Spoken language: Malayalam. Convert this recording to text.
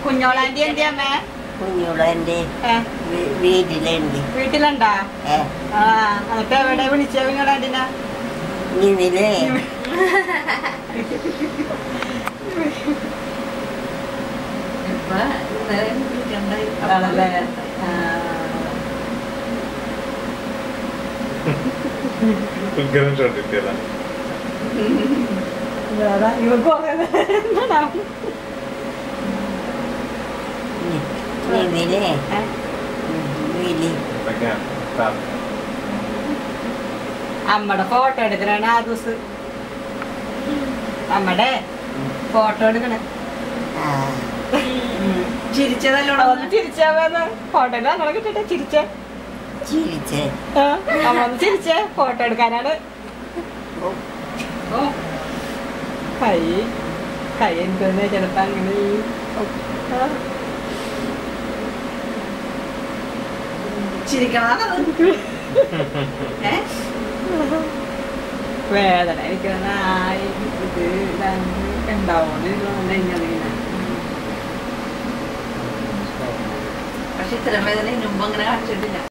കുഞ്ഞോളാന്റി എന്തിയമ്മേ? കുഞ്ഞോളാന്റി വീട്ടിലുണ്ട്. വീട്ടിലുണ്ടാ? എന്നിട്ട് എവിടെ വിളിച്ച കുഞ്ഞോളാന്റിനാ? ഇതിലേ അമ്മടെ ഫോട്ടോ എടുക്കണ ആ ദിവസം അമ്മടെ ഫോട്ടോ എടുക്കണ ചിരിച്ചതല്ലോടാ ഒന്ന് ചിരിച്ചാന്ന് ഫോട്ടോയില് അങ്ങനെ കിട്ടട്ടെ ചിരിച്ചേ അമ്മ ഒന്ന് ചിരിച്ചേ ഫോട്ടോ എടുക്കാനാണ് കൈ കൈ എനിക്കൊന്ന് ചിലപ്പോ അങ്ങനെ വേദന എനിക്ക് ഇത് ഉണ്ടാവുമെന്ന് പക്ഷെ ഇത്തരം വേദന മുമ്പ് അങ്ങനെ കാണിച്ചിട്ടില്ല.